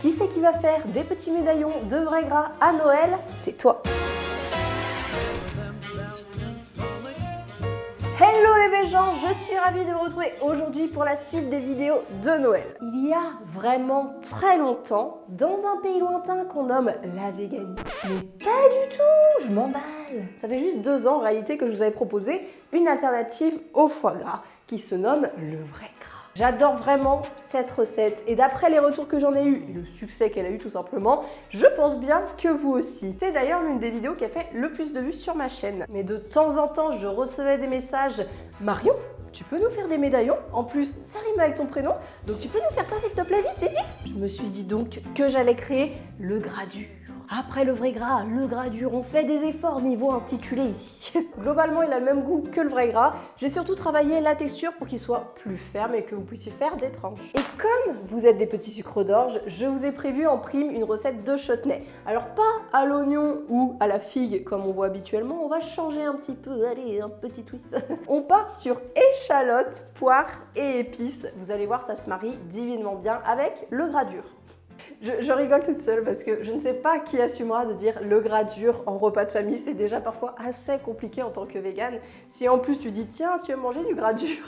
Qui c'est qui va faire des petits médaillons de vrai gras à Noël? C'est toi! Hello les belles gens, je suis ravie de vous retrouver aujourd'hui pour la suite des vidéos de Noël. Il y a vraiment très longtemps, dans un pays lointain qu'on nomme la véganie. Mais pas du tout, je m'emballe. Ça fait juste 2 ans en réalité que je vous avais proposé une alternative au foie gras qui se nomme le vrai gras. J'adore vraiment cette recette et d'après les retours que j'en ai eu et le succès qu'elle a eu tout simplement, je pense bien que vous aussi. C'est d'ailleurs l'une des vidéos qui a fait le plus de vues sur ma chaîne. Mais de temps en temps, je recevais des messages « Marion, tu peux nous faire des médaillons? En plus, ça rime avec ton prénom, donc tu peux nous faire ça s'il te plaît, vite, vite, vite !» Je me suis dit donc que j'allais créer le gras dur. Après le vrai gras, le gras dur, on fait des efforts niveau intitulé ici. Globalement, il a le même goût que le vrai gras. J'ai surtout travaillé la texture pour qu'il soit plus ferme et que vous puissiez faire des tranches. Et comme vous êtes des petits sucres d'orge, je vous ai prévu en prime une recette de chutney. Alors pas à l'oignon ou à la figue comme on voit habituellement, on va changer un petit peu, allez, un petit twist. On part sur échalotes, poires et épices. Vous allez voir, ça se marie divinement bien avec le gras dur. Je rigole toute seule parce que je ne sais pas qui assumera de dire le gras dur en repas de famille. C'est déjà parfois assez compliqué en tant que végane. Si en plus tu dis tiens, tu veux manger du gras dur,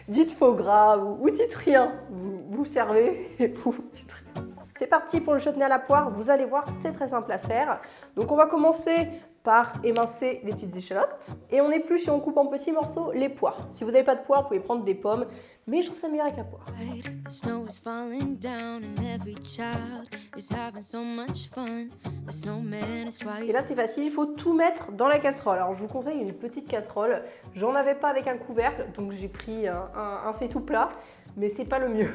dites faux gras ou dites rien. Vous servez et vous dites rien. C'est parti pour le chutney à la poire. Vous allez voir, c'est très simple à faire. Donc on va commencer par émincer les petites échalotes et on épluche et on coupe en petits morceaux les poires. Si vous n'avez pas de poire, vous pouvez prendre des pommes, mais je trouve ça mieux avec la poire. Et là c'est facile, il faut tout mettre dans la casserole. Alors je vous conseille une petite casserole. J'en avais pas avec un couvercle, donc j'ai pris un fait tout plat, mais c'est pas le mieux.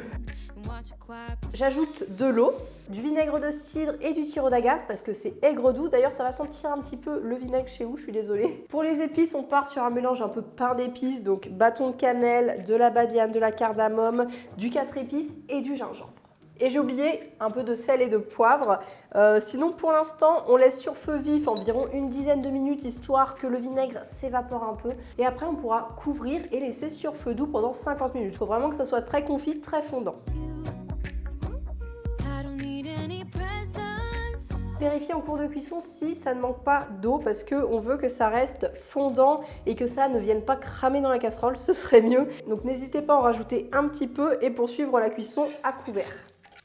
J'ajoute de l'eau, du vinaigre de cidre et du sirop d'agave parce que c'est aigre doux. D'ailleurs, ça va sentir un petit peu le vinaigre chez vous, je suis désolée. Pour les épices, on part sur un mélange un peu pain d'épices, donc bâton de cannelle, de la badiane, de la cardamome, du 4 épices et du gingembre. Et j'ai oublié un peu de sel et de poivre. Sinon, pour l'instant, on laisse sur feu vif environ une dizaine de minutes, histoire que le vinaigre s'évapore un peu. Et après, on pourra couvrir et laisser sur feu doux pendant 50 minutes. Il faut vraiment que ça soit très confit, très fondant. Vérifiez en cours de cuisson si ça ne manque pas d'eau parce qu'on veut que ça reste fondant et que ça ne vienne pas cramer dans la casserole, ce serait mieux. Donc n'hésitez pas à en rajouter un petit peu et poursuivre la cuisson à couvert.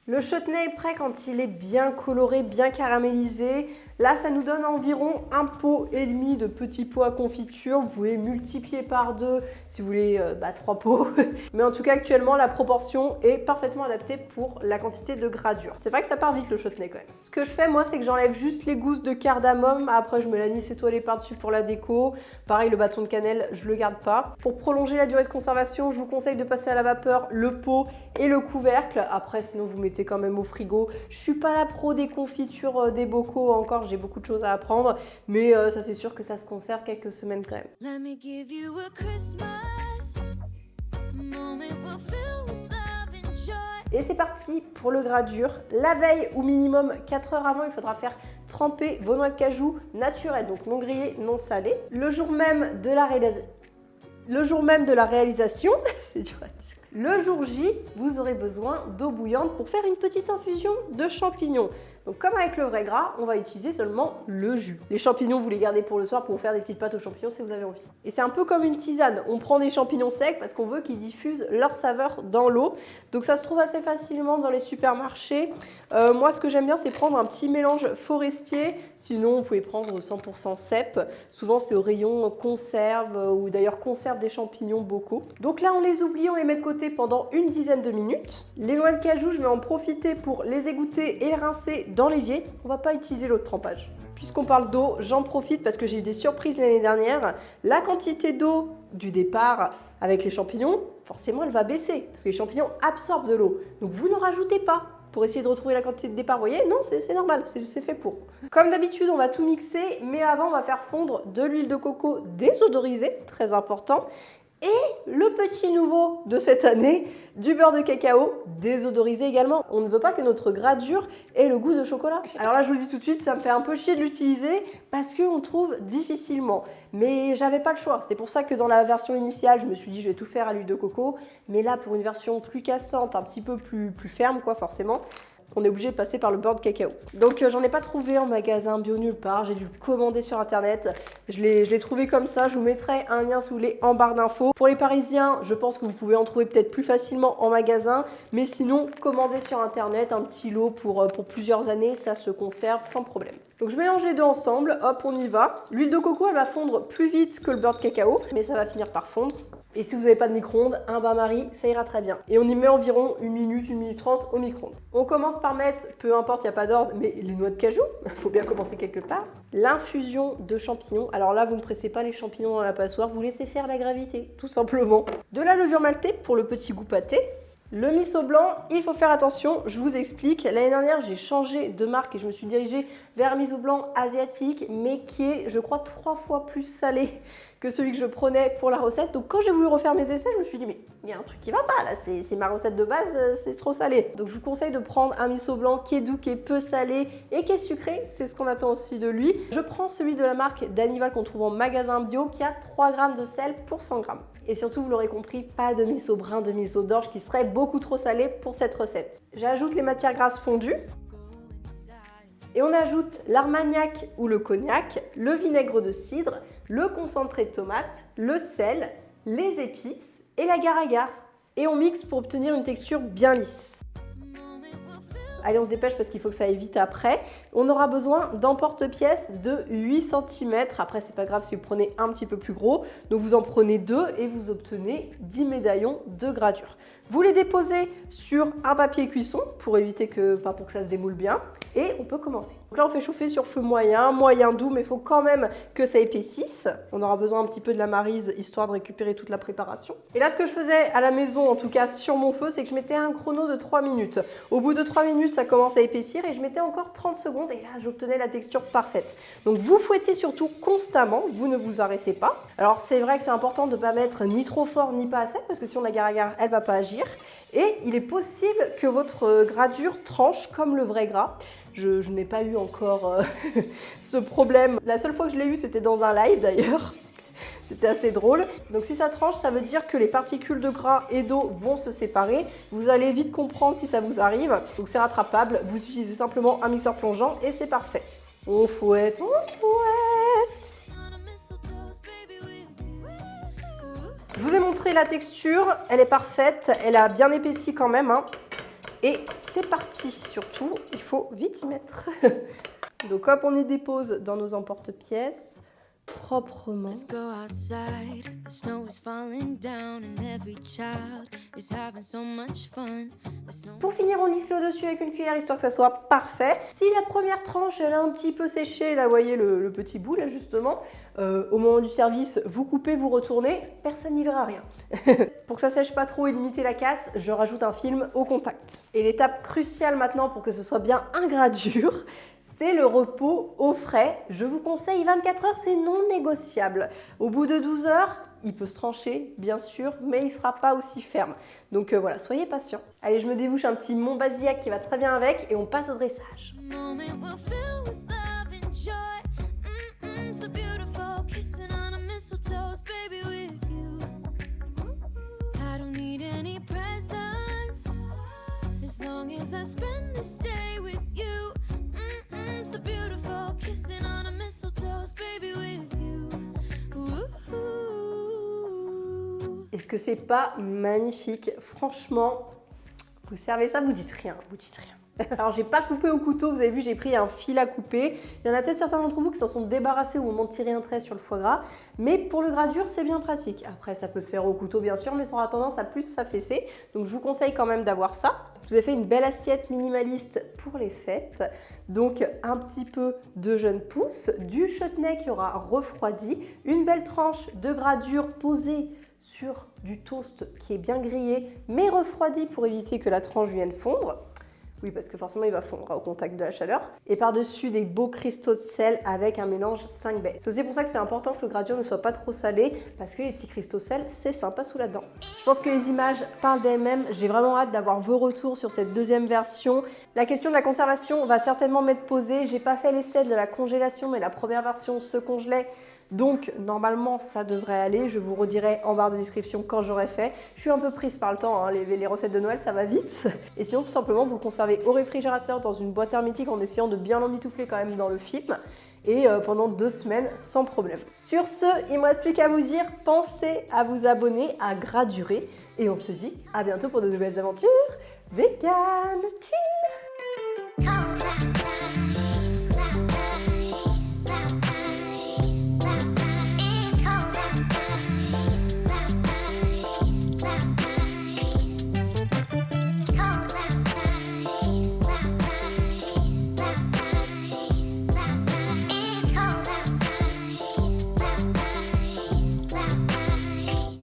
Le chutney est prêt quand il est bien coloré, bien caramélisé. Là, ça nous donne environ 1,5 pot de petits pots à confiture. Vous pouvez multiplier par 2 si vous voulez 3 pots. Mais en tout cas, actuellement, la proportion est parfaitement adaptée pour la quantité de gras dur. C'est vrai que ça part vite le chutney quand même. Ce que je fais, moi, c'est que j'enlève juste les gousses de cardamome. Après, je mets l'anis étoilé par-dessus pour la déco. Pareil, le bâton de cannelle, je le garde pas. Pour prolonger la durée de conservation, je vous conseille de passer à la vapeur le pot et le couvercle. Après, sinon, vous mettez quand même au frigo. Je suis pas la pro des confitures des bocaux encore, j'ai beaucoup de choses à apprendre, mais ça c'est sûr que ça se conserve quelques semaines quand même. Et c'est parti pour le gras dur. La veille ou minimum 4 heures avant, il faudra faire tremper vos noix de cajou naturelles, donc non grillées, non salées. Le jour même de la réalisation, c'est dur à dire. Le jour J, vous aurez besoin d'eau bouillante pour faire une petite infusion de champignons. Donc comme avec le vrai gras, on va utiliser seulement le jus. Les champignons, vous les gardez pour le soir pour vous faire des petites pâtes aux champignons si vous avez envie. Et c'est un peu comme une tisane. On prend des champignons secs parce qu'on veut qu'ils diffusent leur saveur dans l'eau. Donc ça se trouve assez facilement dans les supermarchés. Moi, ce que j'aime bien, c'est prendre un petit mélange forestier. Sinon, vous pouvez prendre 100% cèpe. Souvent, c'est au rayon conserve ou d'ailleurs conserve des champignons bocaux. Donc là, on les oublie, on les met de côté pendant une dizaine de minutes. Les noix de cajou, je vais en profiter pour les égoutter et les rincer dans l'évier. On va pas utiliser l'eau de trempage. Puisqu'on parle d'eau, j'en profite parce que j'ai eu des surprises l'année dernière. La quantité d'eau du départ avec les champignons, forcément elle va baisser parce que les champignons absorbent de l'eau. Donc vous n'en rajoutez pas pour essayer de retrouver la quantité de départ. Vous voyez, non, c'est normal, c'est fait pour. Comme d'habitude, on va tout mixer, mais avant on va faire fondre de l'huile de coco désodorisée, très important, Et le petit nouveau de cette année, du beurre de cacao, désodorisé également. On ne veut pas que notre gradure ait le goût de chocolat. Alors là, je vous le dis tout de suite, ça me fait un peu chier de l'utiliser parce qu'on trouve difficilement. Mais j'avais pas le choix. C'est pour ça que dans la version initiale, je me suis dit je vais tout faire à l'huile de coco. Mais là, pour une version plus cassante, un petit peu plus ferme, quoi, forcément, on est obligé de passer par le beurre de cacao. Donc j'en ai pas trouvé en magasin bio nulle part, j'ai dû le commander sur internet. Je l'ai trouvé comme ça, je vous mettrai un lien si vous voulez en barre d'infos. Pour les Parisiens, je pense que vous pouvez en trouver peut-être plus facilement en magasin, mais sinon, commandez sur internet un petit lot pour plusieurs années, ça se conserve sans problème. Donc je mélange les deux ensemble, hop, on y va. L'huile de coco, elle va fondre plus vite que le beurre de cacao, mais ça va finir par fondre. Et si vous n'avez pas de micro-ondes, un bain-marie, ça ira très bien. Et on y met environ 1 minute 30 au micro-ondes. On commence par mettre, peu importe, il n'y a pas d'ordre, mais les noix de cajou. Il faut bien commencer quelque part. L'infusion de champignons. Alors là, vous ne pressez pas les champignons dans la passoire, vous laissez faire la gravité, tout simplement. De la levure maltée pour le petit goût pâté. Le miso blanc, il faut faire attention, je vous explique. L'année dernière, j'ai changé de marque et je me suis dirigée vers un miso blanc asiatique, mais qui est, je crois, 3 fois plus salé que celui que je prenais pour la recette. Donc quand j'ai voulu refaire mes essais, je me suis dit, mais il y a un truc qui va pas là, c'est ma recette de base, c'est trop salé. Donc je vous conseille de prendre un miso blanc qui est doux, qui est peu salé et qui est sucré, c'est ce qu'on attend aussi de lui. Je prends celui de la marque Danival qu'on trouve en magasin bio qui a 3 grammes de sel pour 100 grammes. Et surtout, vous l'aurez compris, pas de miso brun, de miso d'orge qui serait beaucoup trop salé pour cette recette. J'ajoute les matières grasses fondues. Et on ajoute l'armagnac ou le cognac, le vinaigre de cidre, le concentré de tomate, le sel, les épices et l'agar-agar. Et on mixe pour obtenir une texture bien lisse. Allez, on se dépêche parce qu'il faut que ça aille vite après. On aura besoin d'emporte-pièce de 8 cm. Après, c'est pas grave si vous prenez un petit peu plus gros. Donc, vous en prenez 2 et vous obtenez 10 médaillons de gradure. Vous les déposez sur un papier cuisson pour éviter pour que ça se démoule bien. Et on peut commencer. Donc là, on fait chauffer sur feu moyen, moyen doux, mais il faut quand même que ça épaississe. On aura besoin un petit peu de la maryse, histoire de récupérer toute la préparation. Et là, ce que je faisais à la maison, en tout cas sur mon feu, c'est que je mettais un chrono de 3 minutes. Au bout de 3 minutes, ça commence à épaissir et je mettais encore 30 secondes et là, j'obtenais la texture parfaite. Donc, vous fouettez surtout constamment, vous ne vous arrêtez pas. Alors, c'est vrai que c'est important de ne pas mettre ni trop fort ni pas assez parce que sinon, l'agar-agar, elle ne va pas agir. Et il est possible que votre gradure tranche comme le vrai gras. Je n'ai pas eu encore ce problème. La seule fois que je l'ai eu, c'était dans un live d'ailleurs. C'était assez drôle. Donc si ça tranche, ça veut dire que les particules de gras et d'eau vont se séparer. Vous allez vite comprendre si ça vous arrive. Donc c'est rattrapable. Vous utilisez simplement un mixeur plongeant et c'est parfait. On fouette, on fouette. Je vous ai montré la texture. Elle est parfaite. Elle a bien épaissi quand même, hein. Et c'est parti, surtout, il faut vite y mettre. Donc hop, on y dépose dans nos emporte-pièces, proprement. Pour finir, on lisse le dessus avec une cuillère, histoire que ça soit parfait. Si la première tranche, elle a un petit peu séché, là, vous voyez le petit bout, là, justement, au moment du service, vous coupez, vous retournez, personne n'y verra rien. Pour que ça sèche pas trop et limiter la casse, je rajoute un film au contact. Et l'étape cruciale maintenant pour que ce soit bien un gradure, c'est le repos au frais. Je vous conseille 24 heures, c'est non négociable. Au bout de 12 heures, il peut se trancher, bien sûr, mais il ne sera pas aussi ferme. Donc voilà, soyez patients. Allez, je me débouche un petit Montbazillac qui va très bien avec et on passe au dressage. Est-ce que c'est pas magnifique? Franchement, vous servez ça, vous dites rien, vous dites rien. Alors, j'ai pas coupé au couteau, vous avez vu, j'ai pris un fil à couper. Il y en a peut-être certains d'entre vous qui s'en sont débarrassés au moment de tirer un trait sur le foie gras. Mais pour le gradure, c'est bien pratique. Après, ça peut se faire au couteau, bien sûr, mais ça aura tendance à plus s'affaisser. Donc, je vous conseille quand même d'avoir ça. Je vous ai fait une belle assiette minimaliste pour les fêtes. Donc, un petit peu de jeunes pousses, du chutney qui aura refroidi, une belle tranche de gradure posée sur du toast qui est bien grillé, mais refroidi pour éviter que la tranche vienne fondre. Oui, parce que forcément il va fondre au contact de la chaleur. Et par-dessus des beaux cristaux de sel avec un mélange 5 baies. C'est aussi pour ça que c'est important que le gradient ne soit pas trop salé, parce que les petits cristaux de sel, c'est sympa sous la dent. Je pense que les images parlent d'elles-mêmes. J'ai vraiment hâte d'avoir vos retours sur cette deuxième version. La question de la conservation va certainement m'être posée. J'ai pas fait l'essai de la congélation, mais la première version se congelait. Donc normalement ça devrait aller, je vous redirai en barre de description quand j'aurai fait. Je suis un peu prise par le temps, hein. Les recettes de Noël ça va vite. Et sinon tout simplement vous le conservez au réfrigérateur dans une boîte hermétique en essayant de bien l'emmitoufler quand même dans le film. Et pendant 2 semaines sans problème. Sur ce, il ne me reste plus qu'à vous dire, pensez à vous abonner, à gradurer. Et on se dit à bientôt pour de nouvelles aventures véganes. Tching!